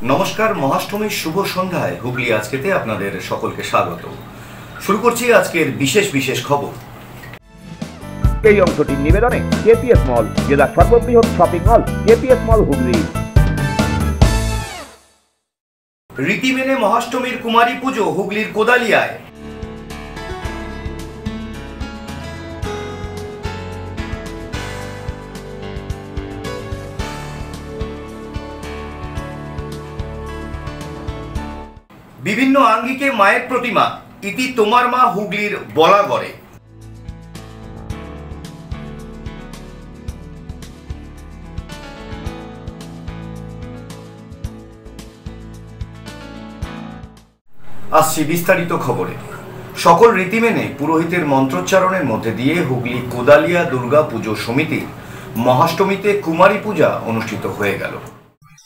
নমস্কার, মহাষ্টমীর শুভ সন্ধ্যায় হুগলি আজকেতে আপনাদের সকলকে স্বাগত। শুরু করছি আজকের বিশেষ খবর। এই অংশটির নিবেদনে কেপিএস মল, জেলার সর্ববৃহৎ শপিং মল কেপিএস মল হুগলি। রীতি মেনে মহাষ্টমীর কুমারী পুজো হুগলির কোদালিয়ায়। বিভিন্ন আঙ্গিকে মায়ের প্রতিমা, ইতি তোমার মা হুগলির বলাগড়ে। আসছি বিস্তারিত খবরে। সকল রীতি মেনে পুরোহিতের মন্ত্রোচ্চারণের মধ্যে দিয়ে হুগলি কোদালিয়া দুর্গা পুজো সমিতির মহাষ্টমীতে কুমারী পূজা অনুষ্ঠিত হয়ে গেল।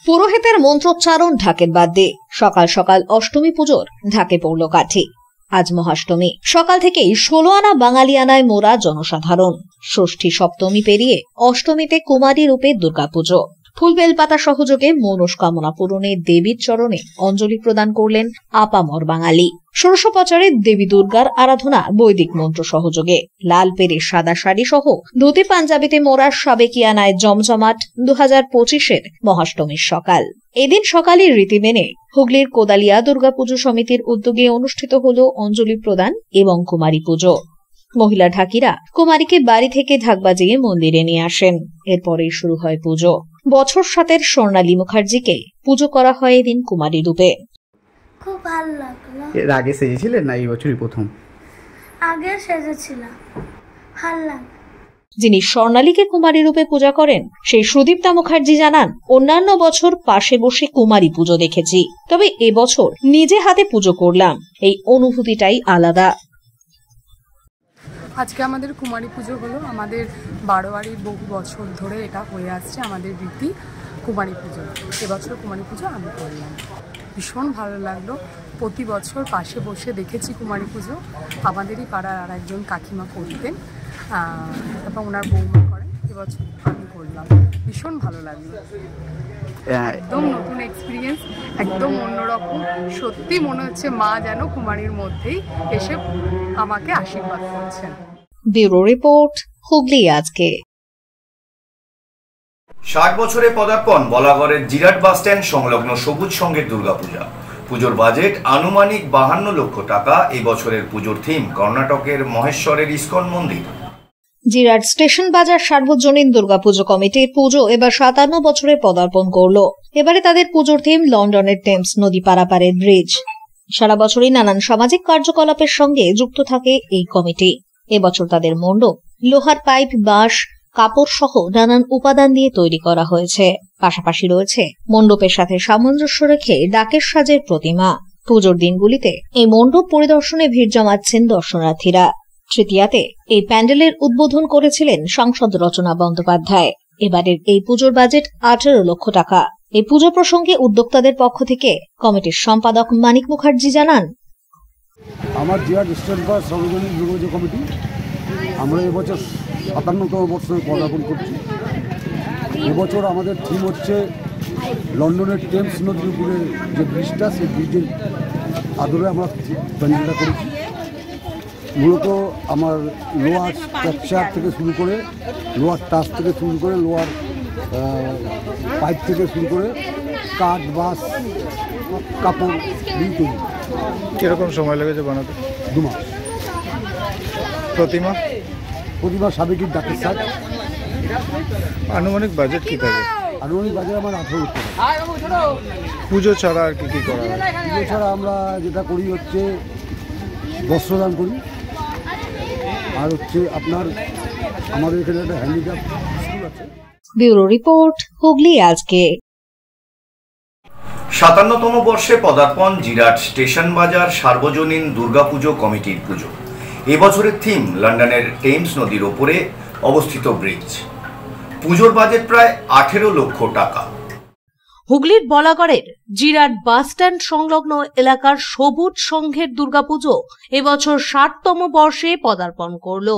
পুরোহিতের মন্ত্রোচ্চারণ ঢাকের বাদ্যে সকাল সকাল অষ্টমী পুজোর ঢাকে পড়ল কাঠি। আজ মহাষ্টমী, সকাল থেকেই 16 আনা বাঙালিয়ানায় মোরা জনসাধারণ। ষষ্ঠী সপ্তমী পেরিয়ে অষ্টমীতে কুমারী রূপে দুর্গাপুজো। ফুল বেলপাতা সহযোগে মনস্কামনা পূরণে দেবীর চরণে অঞ্জলি প্রদান করলেন আপামর বাঙালি। ষোড়শোপচারে দেবী দুর্গার আরাধনা বৈদিক মন্ত্র সহযোগে। লাল পেরে সাদা শাড়ি সহ ধুতি পাঞ্জাবিতে মোড়া সাবেকিয়ানায় জমজমাট 2025-এর মহাষ্টমীর সকাল। এদিন সকালে রীতি মেনে হুগলির কোদালিয়া দুর্গাপুজো সমিতির উদ্যোগে অনুষ্ঠিত হল অঞ্জলি প্রদান এবং কুমারী পুজো। মহিলা ঢাকিরা কুমারীকে বাড়ি থেকে ঢাক বাজিয়ে মন্দিরে নিয়ে আসেন। এরপরে শুরু হয় পুজো। বছর 7-এর স্বর্ণালী মুখার্জিকে পুজো করা হয় এদিন কুমারী রূপে। খুব ভালো লাগলো। এর আগে সেজেছিলেন না এই বছরই প্রথম? আগে সেজেছিলাম, ভালো লাগলো। যিনি স্বর্ণালীকে কুমারী রূপে পূজা করেন সেই সুদীপ্তা মুখার্জি জানান, অন্যান্য বছর পাশে বসে কুমারী পুজো দেখেছি, তবে এবছর নিজে হাতে পুজো করলাম, এই অনুভূতিটাই আলাদা। আজকে আমাদের কুমারী পুজো হলো। আমাদের বারোয়ারির বহু বছর ধরে এটা হয়ে আসছে আমাদের রীতি, কুমারী পুজো। এবছর কুমারী পুজো আমি করলাম, ভীষণ ভালো লাগলো। প্রতি বছর পাশে বসে দেখেছি কুমারী পুজো। আমাদেরই পাড়ার আর একজন কাকিমা করতেন, তারপর ওনার বৌমা করেন, এবছর আমি করলাম, ভীষণ ভালো লাগলো। একদম নতুন এক্সপিরিয়েন্স, একদম অন্যরকম। সত্যি মনে হচ্ছে মা যেন কুমারীর মধ্যেই এসে আমাকে আশীর্বাদ করছেন। ব্যুরো রিপোর্ট, হুগলি আজকে। 60 বছরে পদার্পণ বলাগড়ের জিরাট বাসস্ট্যান্ড সংলগ্ন সবুজ সঙ্গের দুর্গাপূজা। পুজোর বাজেট আনুমানিক 52 লক্ষ টাকা। এই বছরের পুজোর থিম কর্ণাটকের মহেশ্বরের ইস্কন মন্দির। জিরাট স্টেশন বাজার সার্বজনীন দুর্গাপুজো কমিটির পুজো এবার 57 বছরে পদার্পণ করল। এবারে তাদের পুজোর থিম লন্ডনের টেমস নদী পারাপারের ব্রিজ। সারা বছরই নানান সামাজিক কার্যকলাপের সঙ্গে যুক্ত থাকে এই কমিটি। এবছর তাদের মণ্ডপ লোহার পাইপ, বাঁশ, কাপড় সহ নানান উপাদান দিয়ে তৈরি করা হয়েছে। পাশাপাশি রয়েছে মণ্ডপের সাথে সামঞ্জস্য রেখে ডাকের সাজের প্রতিমা। পুজোর দিনগুলিতে এই মণ্ডপ পরিদর্শনে ভিড় জমাচ্ছেন দর্শনার্থীরা। তৃতীয়াতে এই প্যান্ডেলের উদ্বোধন করেছিলেন সাংসদ রচনা বন্দ্যোপাধ্যায়। এবারের এই পুজোর বাজেট 18 লক্ষ টাকা। এই পুজো প্রসঙ্গে উদ্যোক্তাদের পক্ষ থেকে কমিটির সম্পাদক মানিক মুখার্জি জানান, আমার জিরাট স্টেশন বাজার সার্বজনীন দুর্গাপুজো কমিটি আমরা এবছর 57তম বছরে পদার্পণ করছি। এবছর আমাদের থিম হচ্ছে লন্ডনের টেমস নদীর উপরে যে ব্রিজটা, সেই ব্রিজের আদলে আমরা প্যান্ডেলটা করেছি। মূলত আমার লোহার স্ট্রাকচার থেকে শুরু করে, লোহার টাচ থেকে শুরু করে, লোহার পাইপ থেকে শুরু করে, কাঠ, বাঁশ, কাপড় দিয়ে তৈরি। কিরকম সময় লেগেছে বানাতে? 2 মাস। প্রতিমা সাবেকির ডাকের সাজ। আনুমানিক বাজেট কি থাকে? আনুমানিক বাজেট আমার 18 লক্ষ টাকা। পুজো ছাড়া আর কি করা হয়? পুজো ছাড়া আমরা যেটা করি হচ্ছে বস্ত্রদান করি, আর হচ্ছে আপনার আমাদের এখানে একটা হ্যান্ডিক্যাপ স্কুল আছে। ব্যুরো রিপোর্ট, হুগলি আজকে। 57তম বর্ষে পদার্পণ জিরাট স্টেশন বাজার সার্বজনীন দুর্গাপুজো কমিটির পুজো। এবছরের থিম লন্ডনের টেমস নদীর ওপরে অবস্থিত ব্রিজ। পুজোর বাজেট প্রায় 18 লক্ষ টাকা। হুগলির বলাগড়ের জিরাট বাসস্ট্যান্ড সংলগ্ন এলাকার সবুজ সংঘের দুর্গাপুজো এবছর 60তম বর্ষে পদার্পণ করল।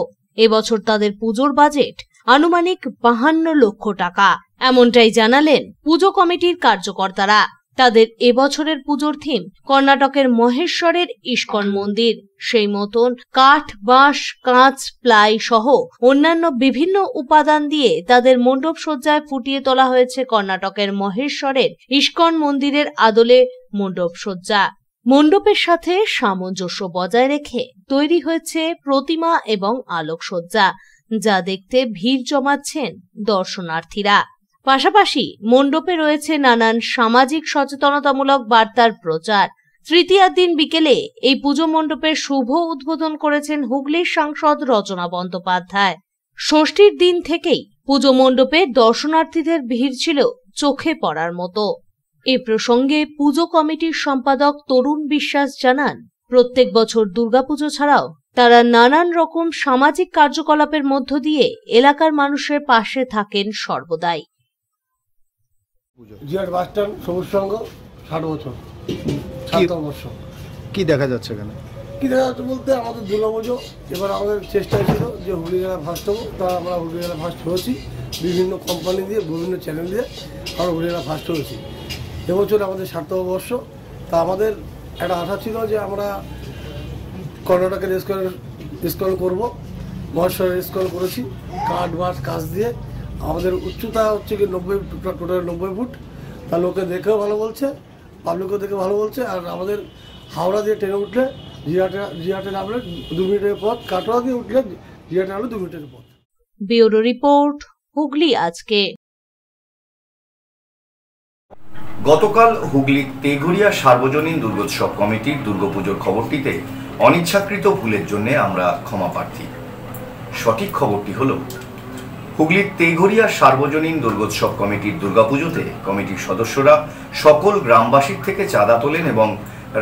এবছর তাদের পুজোর বাজেট আনুমানিক 52 লক্ষ টাকা। এমনটাই জানালেন পুজো কমিটির কার্যকর্তারা। তাদের এবছরের পুজোর থিম কর্ণাটকের মহেশ্বরের ইস্কন মন্দির। সেই মতন কাঠ, বাঁশ, কাঁচ, প্লাই সহ অন্যান্য বিভিন্ন উপাদান দিয়ে তাদের মণ্ডপ সজ্জায় ফুটিয়ে তোলা হয়েছে কর্ণাটকের মহেশ্বরের ইস্কন মন্দিরের আদলে মণ্ডপ সজ্জা। মণ্ডপের সাথে সামঞ্জস্য বজায় রেখে তৈরি হয়েছে প্রতিমা এবং আলোকসজ্জা, যা দেখতে ভিড় জমাচ্ছেন দর্শনার্থীরা। পাশাপাশি মণ্ডপে রয়েছে নানান সামাজিক সচেতনতামূলক বার্তার প্রচার। তৃতীয়ার দিন বিকেলে এই পুজো মণ্ডপের শুভ উদ্বোধন করেছেন হুগলির সাংসদ রচনা বন্দ্যোপাধ্যায়। ষষ্ঠীর দিন থেকেই পুজো মণ্ডপে দর্শনার্থীদের ভিড় ছিল চোখে পড়ার মতো। এ প্রসঙ্গে পুজো কমিটির সম্পাদক তরুণ বিশ্বাস জানান, প্রত্যেক বছর দুর্গাপুজো ছাড়াও তারা নানান রকম সামাজিক কার্যকলাপের মধ্য দিয়ে এলাকার মানুষের পাশে থাকেন সর্বদাই। জিরাট বাস স্ট্যান্ড সবুজ সংঘ 60 বছর 7 বর্ষ। কি দেখা যাচ্ছে এখানে? কি দেখা যাচ্ছে বলতে আমাদের দুর্গাপুজো এবার আমাদের চেষ্টা ছিল যে হুগলি জেলা ফার্স্ট হবো, তা আমরা হুগলি জেলা ফার্স্ট হয়েছি। বিভিন্ন কোম্পানি দিয়ে বিভিন্ন চ্যানেল দিয়ে আমরা হুগলি জেলা ফার্স্ট হয়েছি। এবছর আমাদের 60তম বর্ষ। তা আমাদের একটা আশা ছিল যে আমরা কর্ণাটকের ইস্কন করবো, মহেশ্বরের ইস্কন করেছি কাঠ বাঁশ কাঁচ দিয়ে। আমাদের উচ্চতা হচ্ছে কি 90, টোটাল 90 ফুট। তা লোকে দেখেও ভালো বলছে, পাবলিকও দেখে ভালো বলছে। আর আমাদের হাওড়া দিয়ে ট্রেনে উঠলে জিরাটে নামলে 2 মিনিটের পথ, কাটোয়া দিয়ে উঠলে জিরাটে নামলে 2 মিনিটের পথ। ব্যুরো রিপোর্ট, হুগলি আজকে। গতকাল হুগলির তেঘরিয়া সার্বজনীন দুর্গোৎসব কমিটির দুর্গাপুজোর খবরটিতে অনিচ্ছাকৃত ভুলের জন্য আমরা ক্ষমা প্রার্থী। সঠিক খবরটি হল, হুগলির তেঘরিয়া সার্বজনীন দুর্গোৎসব কমিটির দুর্গাপুজোতে কমিটির সদস্যরা সকল গ্রামবাসীর থেকে চাঁদা তোলেন এবং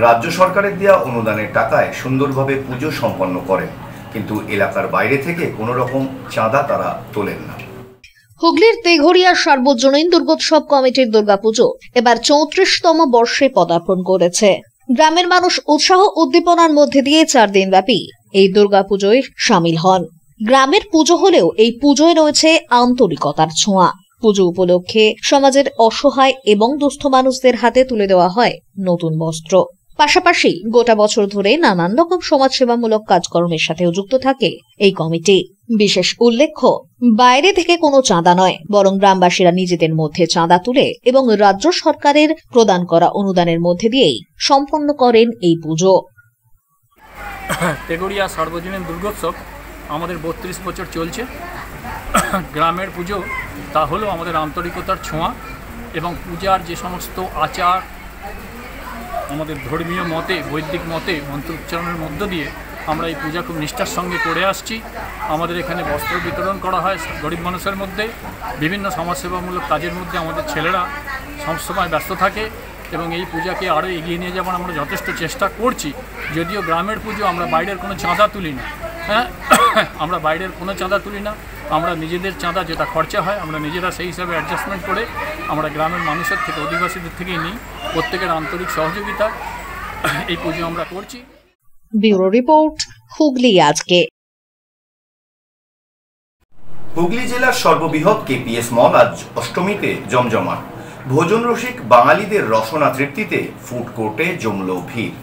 রাজ্য সরকারের দেওয়া অনুদানের টাকায় সুন্দরভাবে পুজো সম্পন্ন করেন, কিন্তু এলাকার বাইরে থেকে কোনো রকম চাঁদা তারা তোলেন না। হুগলির তেঘরিয়া সার্বজনীন দুর্গোৎসব কমিটির দুর্গাপুজো এবার 34তম বর্ষে পদার্পণ করেছে। গ্রামের মানুষ উৎসাহ উদ্দীপনার মধ্যে দিয়ে 4 দিন ব্যাপী এই দুর্গাপুজোয় সামিল হন। গ্রামের পুজো হলেও এই পুজোয় রয়েছে আন্তরিকতার ছোঁয়া। পুজো উপলক্ষে সমাজের অসহায় এবং দুস্থ মানুষদের হাতে তুলে দেওয়া হয় নতুন বস্ত্র। পাশাপাশি গোটা বছর ধরে নানান রকম সমাজসেবামূলক কাজকর্মের সাথেও যুক্ত থাকে এই কমিটি। বিশেষ উল্লেখ্য, বাইরে থেকে কোনো চাঁদা নয়, বরং গ্রামবাসীরা নিজেদের মধ্যে চাঁদা তুলে এবং রাজ্য সরকারের প্রদান করা অনুদানের মধ্যে দিয়েই সম্পন্ন করেন এই পুজো। তেঘরিয়া সার্বজনীন দুর্গোৎসব আমাদের 32 বছর চলছে। গ্রামের পুজো তা হলো আমাদের আন্তরিকতার ছোঁয়া এবং পূজার যে সমস্ত আচার আমাদের ধর্মীয় মতে, বৈদিক মতে মন্ত্রোচ্চারণের মধ্য দিয়ে আমরা এই পূজা খুব নিষ্ঠার সঙ্গে করে আসছি। আমাদের এখানে বস্ত্র বিতরণ করা হয় গরিব মানুষের মধ্যে। বিভিন্ন সমাজসেবামূলক কাজের মধ্যে আমাদের ছেলেরা সবসময় ব্যস্ত থাকে এবং এই পূজাকে আরও এগিয়ে নিয়ে যাবার আমরা যথেষ্ট চেষ্টা করছি। যদিও গ্রামের পুজো আমরা বাইরের কোনো চাঁদা তুলি না, হ্যাঁ, আমরা বাইরের কোনো চাঁদা তুলি না। আমরা নিজেদের চাঁদা যেটা খরচা হয় আমরা নিজেরা সেই হিসাবে অ্যাডজাস্টমেন্ট করে আমরা গ্রামের মানুষের থেকে, অধিবাসীদের থেকেই নিই। প্রত্যেকের আন্তরিক সহযোগিতা এই পুজো আমরা করছি। ব্যুরো রিপোর্ট, হুগলি আজকে। হুগলি জেলার সর্ববৃহৎ কেপিএস মল আজ অষ্টমীতে জমজমাট। ভোজন রসিক বাঙালিদের রসনা তৃপ্তিতে ফুড কোর্টে জমল ভিড়।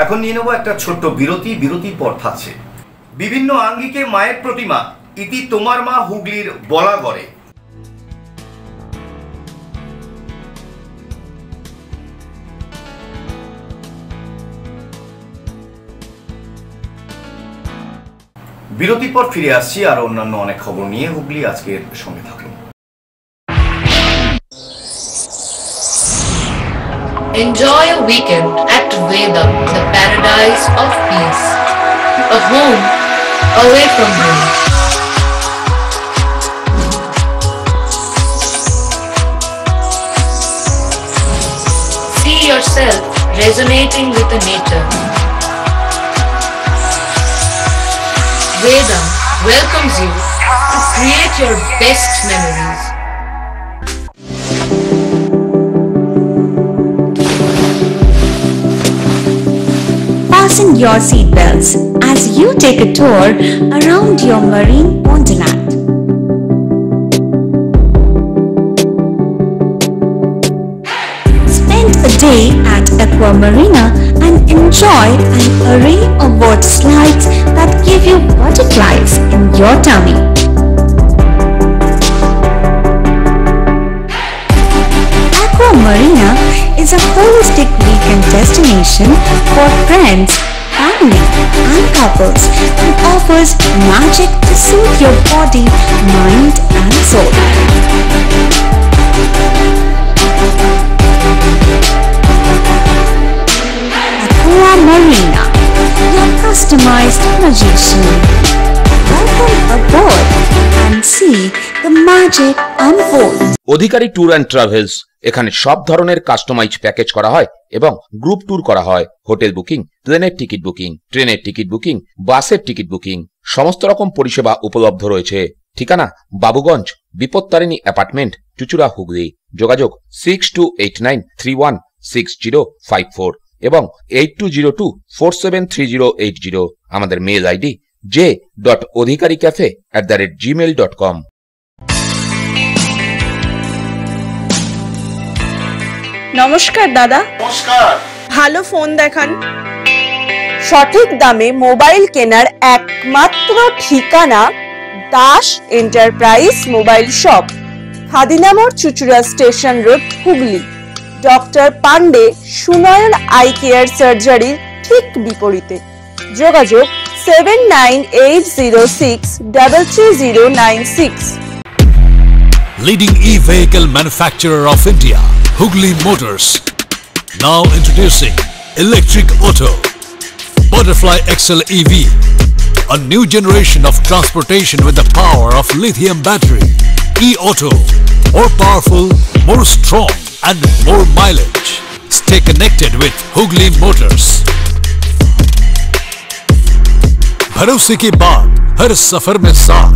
এখন নিয়ে নেব একটা ছোট্ট বিরতি। বিরতির পর থাকছে বিভিন্ন আঙ্গিকে মায়ের প্রতিমা, ইতি তোমার মা হুগলির বলাগড়ে। বিরতির পর ফিরে আসছি আর অন্যান্য অনেক খবর নিয়ে। হুগলি আজকের সঙ্গে থাকুন। Enjoy a weekend at Vedam, the paradise of peace. A home away from home. See yourself resonating with the nature. Vedam welcomes you to create your best memories. Fasten your seatbelts as you take a tour around your marine wonderland. Spend a day at Aqua Marina and enjoy an array of water slides that give you butterflies in your tummy. Aqua Marina is a holistic weekend destination for friends, family and couples and offers magic to soothe your body, mind and soul. Aqua Marina, your customized magician. Welcome aboard and see the magic unfold. Adhikari tour and travels এখানে সব ধরনের customise package করা হয় এবং group tour করা হয়। Hotel booking, প্লেনের ticket booking, ট্রেনের টিকিট বুকিং, বাসের টিকিট বুকিং, সমস্ত রকম পরিষেবা উপলব্ধ রয়েছে। ঠিকানা বাবুগঞ্জ, বিপত্তারিণী অ্যাপার্টমেন্ট, চুচুড়া, হুগলি। যোগাযোগ 6289316054 এবং 8202473080। আমাদের মেল আইডি j.odhikaricafe@gmail.com। নমস্কার দাদা। নমস্কার। ভালো ফোন দেখান। সঠিক দামে মোবাইল কেনার একমাত্র ঠিকানা Das enterprise mobile shop, Khadinamore, Chuchura station road, Hooghly. Doctor Pandey Sunayan eye care সার্জারির ঠিক বিপরীতে। যোগাযোগ 7980633096। Leading e-vehicle manufacturer of India, Hugli Motors. Now introducing Electric Auto, Butterfly XL EV, a new generation of transportation with the power of lithium battery. E-Auto, more powerful, more strong and more mileage. Stay connected with Hugli Motors. भरोसे की बात हर सफर में साथ।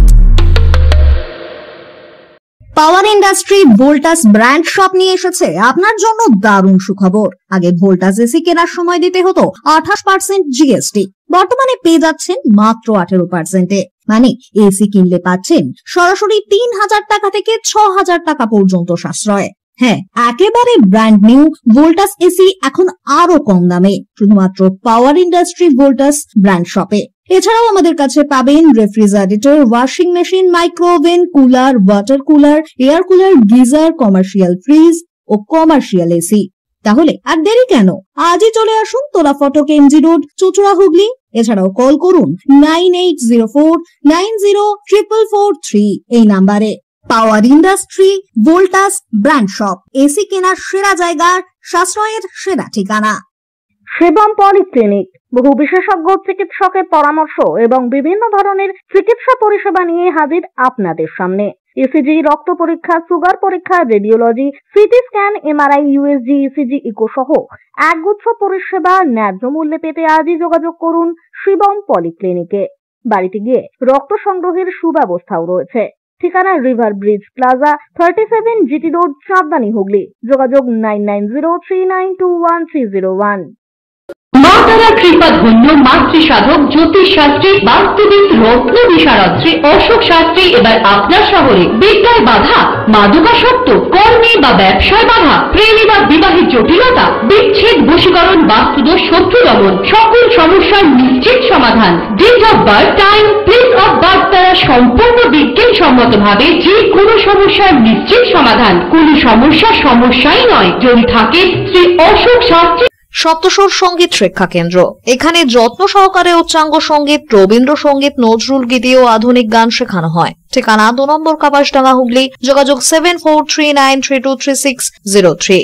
পাওয়ার industry Voltas brand shop নিয়ে এসেছে আপনার জন্য দারুণ সুখবর। আগে ভোল্টাস এসি কেনার সময় দিতে হতো 28% জিএসটি, বর্তমানে পেয়ে যাচ্ছেন মাত্র 18%। মানে এসি কিনলে পাচ্ছেন সরাসরি 3000 টাকা থেকে 6000 টাকা পর্যন্ত সাশ্রয়। হ্যাঁ, একেবারে ব্র্যান্ড নিউ ভোল্টাস এসি এখন আরো কম দামে, শুধুমাত্র পাওয়ার ইন্ডাস্ট্রি ভোল্টাস ব্র্যান্ড শপে। এছাড়াও আমাদের কাছে পাবেন refrigerator, washing machine, microoven, cooler, water cooler, air cooler, geyser, commercial fridge ও কমার্শিয়াল এসি। তাহলে আর দেরি কেন, আজই চলে আসুন তোলা ফটক এমজি রোড, চুচুড়া, হুগলি। এছাড়াও কল করুন 9804904443 এই নাম্বারে। Power industry Voltas brand shop, AC কেনার সেরা জায়গা, সাশ্রয়ের সেরা ঠিকানা। শিবম পলিক্লিনিক বহু বিশেষজ্ঞ চিকিৎসকের পরামর্শ এবং বিভিন্ন ধরনের চিকিৎসা পরিষেবা নিয়ে হাজির আপনাদের সামনে। ইসিজি, রক্ত পরীক্ষা, সুগার পরীক্ষা, radiology, CT scan, MRI, USG, ECG, echo সহ একগুচ্ছ পরিষেবা ন্যায্য মূল্যে পেতে আজই যোগাযোগ করুন শিবম পলিক্লিনিকে। বাড়িতে গিয়ে রক্ত সংগ্রহের সুব্যবস্থাও রয়েছে। ঠিকানা river bridge plaza, 37 GT road, Chandni, Hooghly. যোগাযোগ 9903921301। মা তারা কৃপা ধন্য মাতৃ সাধক, জ্যোতিষ শাস্ত্রী, বাস্তুবিদ, রত্ন বিশারদ শ্রী অশোক শাস্ত্রী এবার আপনার শহরে। বিদ্যায় বাধা, মাদকাসক্ত, কর্মে বা ব্যবসায় বাধা, প্রেমে বা বিবাহের জটিলতা, বিচ্ছেদ, বশীকরণ, বাস্তুদোষ, শত্রু দমন, সকল সমস্যার নিশ্চিত সমাধান। Date of birth, time, place of birth দ্বারা সম্পূর্ণ বিজ্ঞানসম্মত ভাবে যে কোনো সমস্যার নিশ্চিত সমাধান। কোন সমস্যাই নয় যদি থাকে শ্রী অশোক শাস্ত্রী। সপ্তস্বর সঙ্গীত শিক্ষা কেন্দ্র, এখানে যত্ন সহকারে উচ্চাঙ্গ সঙ্গীত, রবীন্দ্রসঙ্গীত, নজরুল গীতি ও আধুনিক গান শেখানো হয়। ঠিকানা 2 নম্বর কাপাসডাঙ্গা, হুগলি। যোগাযোগ 7439323603।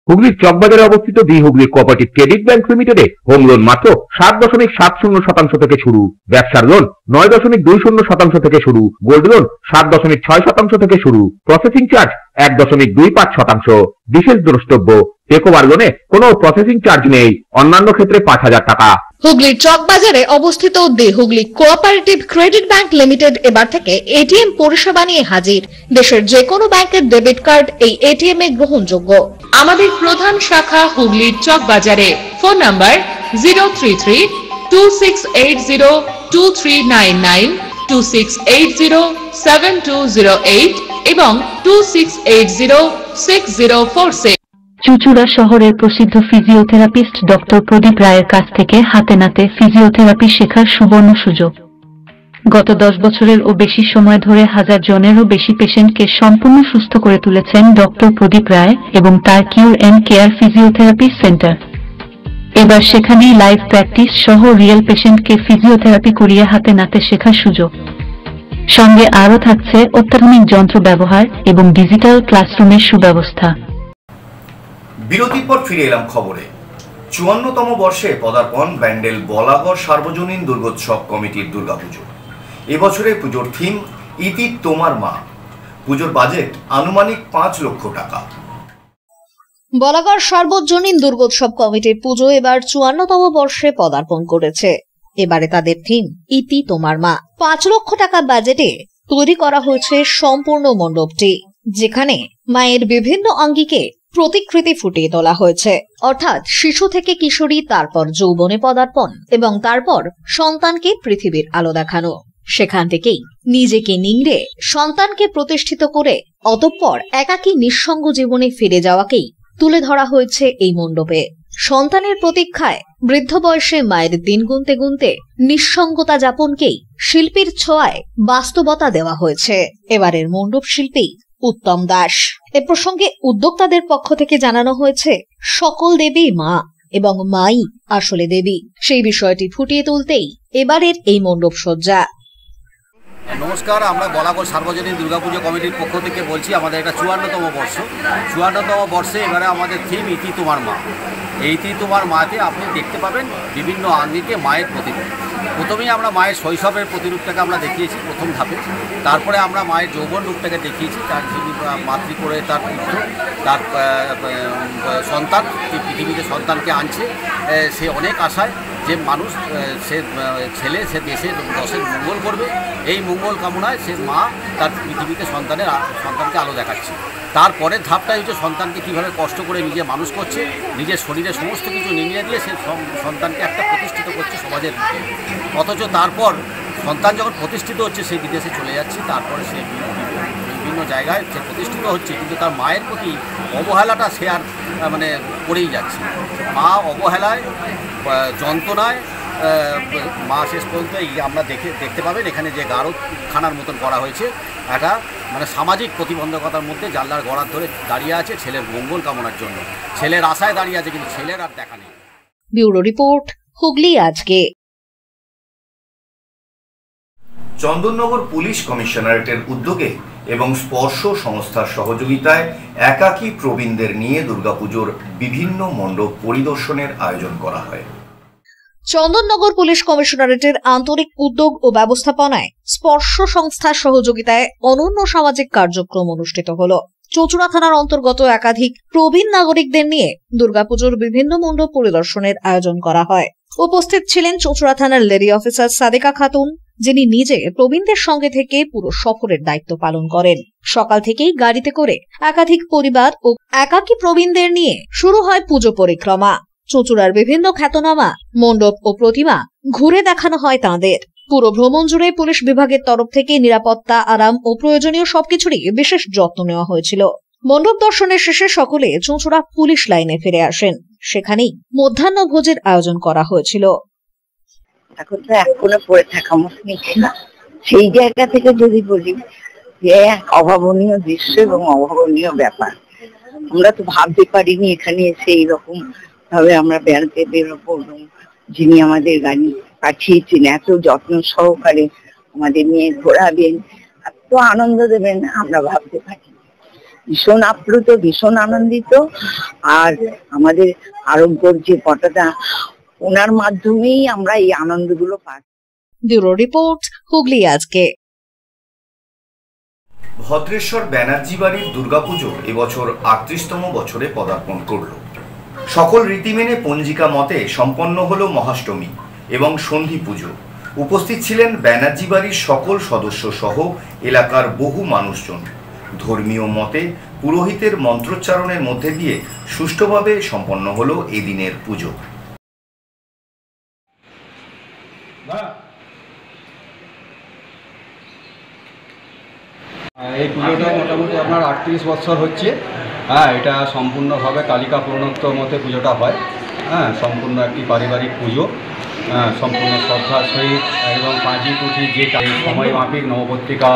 হুগলির চকবাজারে অবস্থিত the Hooghly cooperative credit bank লিমিটেডে হোম লোন মাত্র 7.70% থেকে শুরু, ব্যবসার লোন 9.20% থেকে শুরু, গোল্ড লোন 7.6% থেকে শুরু, প্রসেসিং চার্জ 1.25%। বিশেষ দ্রষ্টব্য, টেকওভার লোনে কোনো প্রসেসিং চার্জ নেই, অন্যান্য ক্ষেত্রে 5,000 টাকা। হুগলির চকবাজারে অবস্থিত the Hooghly cooperative credit bank limited এবার থেকে এটিএম পরিষেবা নিয়ে হাজির। দেশের যে কোনো ব্যাংকের ডেবিট কার্ড এই এটিএম এ গ্রহণযোগ্য। আমাদের প্রধান শাখা হুগলির চকবাজারে। ফোন নাম্বার 033-2680-2399, 2680-7208 এবং 2680-6046। চুঁচুড়া শহরের প্রসিদ্ধ ফিজিওথেরাপিস্ট ডক্টর প্রদীপ রায়ের কাছ থেকে হাতে নাতে ফিজিওথেরাপি শেখার সুবর্ণ সুযোগ। গত 10 বছরের ও বেশি সময় ধরে 1000 জনেরও বেশি পেশেন্টকে সম্পূর্ণ সুস্থ করে তুলেছেন ডক্টর প্রদীপ রায় এবং তার কিউর এন্ড কেয়ার ফিজিওথেরাপি সেন্টার। এবার সেখানেই লাইভ প্র্যাকটিস সহ রিয়েল পেশেন্টকে ফিজিওথেরাপি করিয়ে হাতে নাতে শেখার সুযোগ। সঙ্গে আরও থাকছে অত্যাধুনিক যন্ত্র ব্যবহার এবং ডিজিটাল ক্লাসরুমের সুব্যবস্থা। বিরতির পর ফিরে এলাম খবরে। 54তম বর্ষে পদার্পণ ব্যান্ডেল বলাগড় সার্বজনীন দুর্গোৎসব কমিটির দুর্গাপুজো। এবছরের পুজোর থিম ইতি তোমার মা। পুজোর বাজেট আনুমানিক 5 লক্ষ টাকা। বলাগড় সার্বজনীন দুর্গোৎসব কমিটির পুজো এবার 54তম বর্ষে পদার্পণ করেছে। এবারে তাদের থিম ইতি তোমার মা। 5 লক্ষ টাকা বাজেটে তৈরি করা হয়েছে সম্পূর্ণ মণ্ডপটি, যেখানে মায়ের বিভিন্ন অঙ্গিকে প্রতিকৃতি ফুটিয়ে তোলা হয়েছে। অর্থাৎ শিশু থেকে কিশোরী, তারপর যৌবনে পদার্পণ এবং তারপর সন্তানকে পৃথিবীর আলো দেখানো। সেখান থেকেই নিজেকে নিংড়ে সন্তানকে প্রতিষ্ঠিত করে অতঃপর একাকী নিঃসঙ্গ জীবনে ফিরে যাওয়াকেই তুলে ধরা হয়েছে এই মণ্ডপে। সন্তানের প্রতীক্ষায় বৃদ্ধ বয়সে মায়ের দিন গুনতে গুনতে নিঃসঙ্গতা যাপনকেই শিল্পীর ছোঁয়ায় বাস্তবতা দেওয়া হয়েছে। এবারের মণ্ডপ শিল্পী উত্তম দাস। এ প্রসঙ্গে উদ্যোক্তাদের পক্ষ থেকে জানানো হয়েছে, সকল দেবী মা এবং মাই আসলে দেবী, সেই বিষয়টি ফুটিয়ে তুলতেই এবারের এই মণ্ডপ সজ্জা। নমস্কার, আমরা বলাগড় সার্বজনীন দুর্গাপুজো কমিটির পক্ষ থেকে বলছি, আমাদের এটা 54তম বর্ষ। 54তম বর্ষে এবারে আমাদের থিম ইতি তোমার মা। এই ইতি তোমার মাতে আপনি দেখতে পাবেন বিভিন্ন আঙ্গিকে মায়ের প্রতিরূপ। প্রথমেই আমরা মায়ের শৈশবের প্রতিরূপটাকে আমরা দেখিয়েছি প্রথম ধাপে, তারপরে আমরা মায়ের যৌবন রূপটাকে দেখিয়েছি, তার যিনি মাতৃ করে তার পুত্র, তার সন্তান পৃথিবীতে সন্তানকে আনছে, সে অনেক আশায় যে মানুষ, সে ছেলে, সে দেশের দশের মঙ্গল করবে, এই মঙ্গল কামনায় সে মা তার পৃথিবীতে সন্তানকে আলো দেখাচ্ছে। তারপরের ধাপটাই হচ্ছে সন্তানকে কীভাবে কষ্ট করে নিজে মানুষ করছে, নিজের শরীরে সমস্ত কিছু নিংড়ে দিয়ে সে সন্তানকে একটা প্রতিষ্ঠিত করছে সমাজের রূপে। অথচ তারপর সন্তান যখন প্রতিষ্ঠিত হচ্ছে সে বিদেশে চলে যাচ্ছে, তারপরে সে বিভিন্ন জায়গায় সে প্রতিষ্ঠিত হচ্ছে, কিন্তু তার মায়ের প্রতি অবহেলাটা সে আর করেই যাচ্ছে। মা অবহেলায়, যন্ত্রণায় মা শেষ পর্যন্ত আমরা দেখতে পাবেন এখানে যে গারদখানার মতন করা হয়েছে, একটা সামাজিক প্রতিবন্ধকতার মধ্যে জানলার গড়ার ধরে দাঁড়িয়ে আছে ছেলের মঙ্গল কামনার জন্য, ছেলের আশায় দাঁড়িয়ে আছে, কিন্তু ছেলের আর দেখা নেই। ব্যুরো রিপোর্ট, হুগলি আজকে। চন্দননগর পুলিশ কমিশনারেটের উদ্যোগে এবং স্পর্শ সংস্থার সহযোগিতায় একাকী প্রবীণদের নিয়ে দুর্গাপুজোর বিভিন্ন মণ্ডপ পরিদর্শনের আয়োজন করা হয়। চন্দননগর পুলিশ কমিশনারেটের আন্তরিক উদ্যোগ ও ব্যবস্থাপনায় স্পর্শ সংস্থার সহযোগিতায় অনন্য সামাজিক কার্যক্রম অনুষ্ঠিত হল। চুঁচুড়া থানার অন্তর্গত একাধিক প্রবীণ নাগরিকদের নিয়ে দুর্গাপুজোর বিভিন্ন মণ্ডপ পরিদর্শনের আয়োজন করা হয়। উপস্থিত ছিলেন চুঁচুড়া থানার লেডি অফিসার সাদেকা খাতুন, যিনি নিজে প্রবীণদের সঙ্গে থেকে পুরো সফরের দায়িত্ব পালন করেন। সকাল থেকেই গাড়িতে করে একাধিক পরিবার ও একাকী প্রবীণদের নিয়ে শুরু হয় পুজো পরিক্রমা। চুঁচুড়ার বিভিন্ন খ্যাতনামা মণ্ডপ ও প্রতিমা ঘুরে দেখানো হয় তাঁদের। পুরো ভ্রমণ জুড়ে পুলিশ বিভাগের তরফ থেকে নিরাপত্তা, আরাম ও প্রয়োজনীয় সবকিছুরই বিশেষ যত্ন নেওয়া হয়েছিল। মণ্ডপ দর্শনের শেষে সকলে চুঁচুড়া পুলিশ লাইনে ফিরে আসেন। সেখানেই মধ্যাহ্ন ভোজের আয়োজন করা হয়েছিল। এখন তো এখনো পড়ে থাকা মুশকিল না, সেই জায়গা থেকে যদি বলি যে অভাবনীয় দৃশ্য এবং অভাবনীয় ব্যাপার, আমরা তো ভাবতে পারিনি এখানে এসে এইরকম ভাবে আমরা বেড়াতে বেরোবো। যিনি আমাদের গাড়ি পাঠিয়েছেন এত যত্ন সহকারে আমাদের নিয়ে ঘোরাবেন, এত আনন্দ দেবেন আমরা ভাবতে পারি। ভীষণ আপ্লুত, ভীষণ আনন্দিত। আর আমাদের আরোগ্যর যে পটাটা, ওনার মাধ্যমেই আমরা এই আনন্দগুলো পাই। ব্যুরো রিপোর্ট, হুগলি আজকে। ভদ্রেশ্বর ব্যানার্জি বাড়ির দুর্গাপুজো এবছর ৩৮তম বছরে পদার্পণ করল। সকল রীতি মেনে পঞ্জিকা মতে সম্পন্ন হল মহাষ্টমী এবং সন্ধি পুজো। উপস্থিত ছিলেন ব্যানার্জি বাড়ির সকল সদস্য সহ এলাকার বহু মানুষজন। ধর্মীয় মতে পুরোহিতের মন্ত্রোচ্চারণের মধ্যে দিয়ে সুষ্ঠুভাবে সম্পন্ন হল এদিনের পুজো। এই পুজোটা মোটামুটি আপনার ৩৮ বছর হচ্ছে। হ্যাঁ, এটা সম্পূর্ণভাবে কালিকা প্রণোক্ত মতে পুজোটা হয়। হ্যাঁ, সম্পূর্ণ একটি পারিবারিক পুজো। সম্পূর্ণ শ্রদ্ধার সহিত এবং পাঁচি পুঁথি যে সময় মাফিক নবপত্রিকা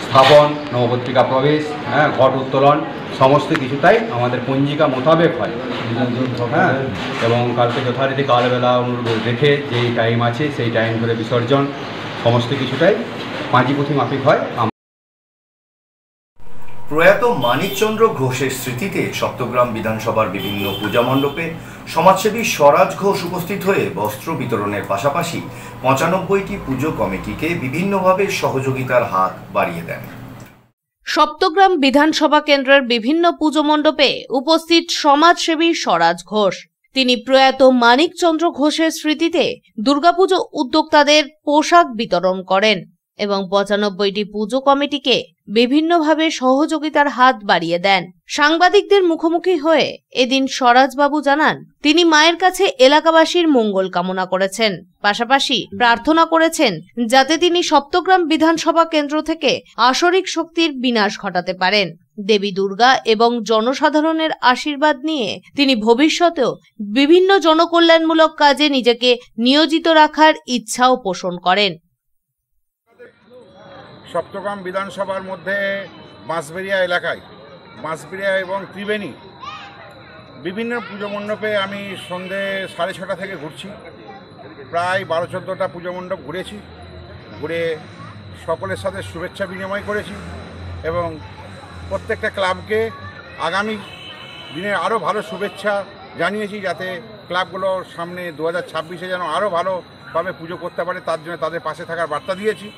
স্থাপন, নবপত্রিকা প্রবেশ, হ্যাঁ, ঘট উত্তোলন সমস্ত কিছুটাই আমাদের পঞ্জিকা মোতাবেক হয়। হ্যাঁ, এবং কালকে যথারীতি কালবেলা অনুরোধ রেখে যেই টাইম আছে সেই টাইম ধরে বিসর্জন সমস্ত কিছুটাই পাঁচি পুঁথি মাফিক হয়। প্রয়াত মানিকচন্দ্র ঘোষের স্মৃতিতে সপ্তগ্রাম বিধানসভার বিভিন্ন পূজা মণ্ডপে সমাজসেবী স্বরাজ ঘোষ উপস্থিত হয়ে বস্ত্র বিতরণের পাশাপাশি ৯৫টি পুজো কমিটিকে বিভিন্নভাবে সহযোগিতার হাত বাড়িয়ে দেন। সপ্তগ্রাম বিধানসভা কেন্দ্রের বিভিন্ন পুজো মণ্ডপে উপস্থিত সমাজসেবী স্বরাজ ঘোষ। তিনি প্রয়াত মানিকচন্দ্র ঘোষের স্মৃতিতে দুর্গাপুজো উদ্যোক্তাদের পোশাক বিতরণ করেন এবং ৯৫টি পুজো কমিটিকে বিভিন্নভাবে সহযোগিতার হাত বাড়িয়ে দেন। সাংবাদিকদের মুখোমুখি হয়ে এদিন স্বরাজবাবু জানান, তিনি মায়ের কাছে এলাকাবাসীর মঙ্গল কামনা করেছেন, পাশাপাশি প্রার্থনা করেছেন যাতে তিনি সপ্তগ্রাম বিধানসভা কেন্দ্র থেকে আসরিক শক্তির বিনাশ ঘটাতে পারেন। দেবী দুর্গা এবং জনসাধারণের আশীর্বাদ নিয়ে তিনি ভবিষ্যতেও বিভিন্ন জনকল্যাণমূলক কাজে নিজেকে নিয়োজিত রাখার ইচ্ছাও পোষণ করেন। সপ্তগ্রাম বিধানসভার মধ্যে বাঁশবেড়িয়া এলাকায়, বাঁশবেড়িয়া এবং ত্রিবেণী বিভিন্ন পুজো মণ্ডপে আমি সন্ধে ৬:৩০ থেকে ঘুরছি। প্রায় ১২-১৪টা পুজো মণ্ডপ ঘুরেছি। ঘুরে সকলের সাথে শুভেচ্ছা বিনিময় করেছি এবং প্রত্যেকটা ক্লাবকে আগামী দিনে আরও ভালো শুভেচ্ছা জানিয়েছি, যাতে ক্লাবগুলো সামনে ২০২৬-এ যেন আরও ভালোভাবে পুজো করতে পারে, তার জন্য তাদের পাশে থাকার বার্তা দিয়েছি।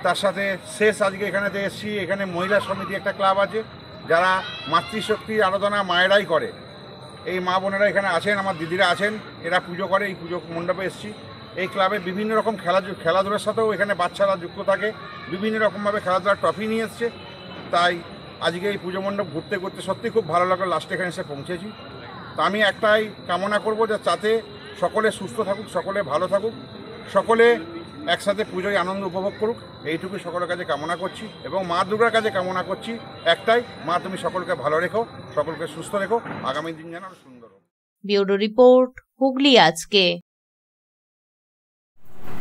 তার সাথে শেষ আজকে এখানেতে এসেছি। এখানে মহিলা সমিতি একটা ক্লাব আছে, যারা মাতৃশক্তির আরাধনা মায়েরাই করে। এই মা বোনেরা এখানে আছেন, আমার দিদিরা আছেন, এরা পুজো করে। এই পুজো মণ্ডপে এসেছি। এই ক্লাবে বিভিন্ন রকম খেলাধুলার সাথেও এখানে বাচ্চারা যুক্ত থাকে, বিভিন্ন রকমভাবে খেলাধুলার ট্রফি নিয়ে এসছে। তাই আজকে এই পুজো মণ্ডপ ঘুরতে ঘুরতে সত্যি খুব ভালো লাগলো। লাস্টে এখানে এসে পৌঁছেছি। তো আমি একটাই কামনা করব যে যাতে সকলে সুস্থ থাকুক, সকলে ভালো থাকুক, সকলে একসাথে পুজোয় আনন্দ উপভোগ করুক, এইটুকু সকলের কাছে কামনা করছি। এবং মা দুর্গার কাছে কামনা করছি একটাই, মা তুমি সকলকে ভালো রেখো, সকলকে সুস্থ রেখো, আগামী দিন যেন আরো সুন্দর হোক। ব্যুরো রিপোর্ট, হুগলি আজকে।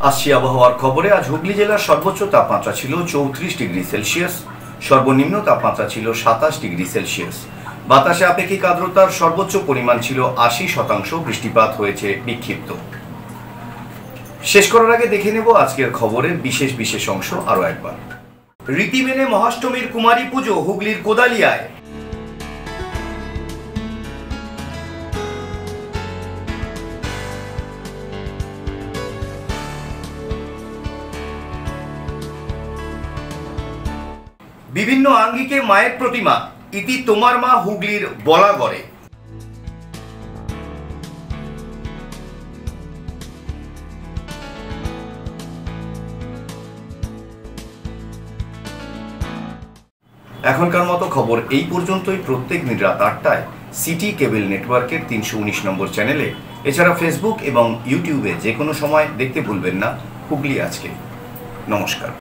আসছি আবহাওয়ার খবরে। আজ হুগলি জেলার সর্বোচ্চ তাপমাত্রা ছিল ৩৪ ডিগ্রি সেলসিয়াস, সর্বনিম্ন তাপমাত্রা ছিল ২৭ ডিগ্রি সেলসিয়াস। বাতাসে আপেক্ষিক আর্দ্রতার সর্বোচ্চ পরিমাণ ছিল ৮০%। বৃষ্টিপাত হয়েছে বিক্ষিপ্ত। শেষ করার আগে দেখে নেব আজকের খবরের বিশেষ বিশেষ অংশ আরো একবার। রীতি মেনে মহাষ্টমীর কুমারী পুজো হুগলির কোদালিয়ায়। বিভিন্ন আঙ্গিকে মায়ের প্রতিমা, ইতি তোমার মা হুগলির বলাগড়ে। এখনকার মতো খবর এই পর্যন্তই। প্রত্যেক দিন রাত ৮টায় সিটি কেবল নেটওয়ার্কের ৩১৯ নম্বর চ্যানেলে, এছাড়া ফেসবুক এবং ইউটিউবে যে কোনো সময় দেখতে ভুলবেন না হুগলি আজকে। নমস্কার।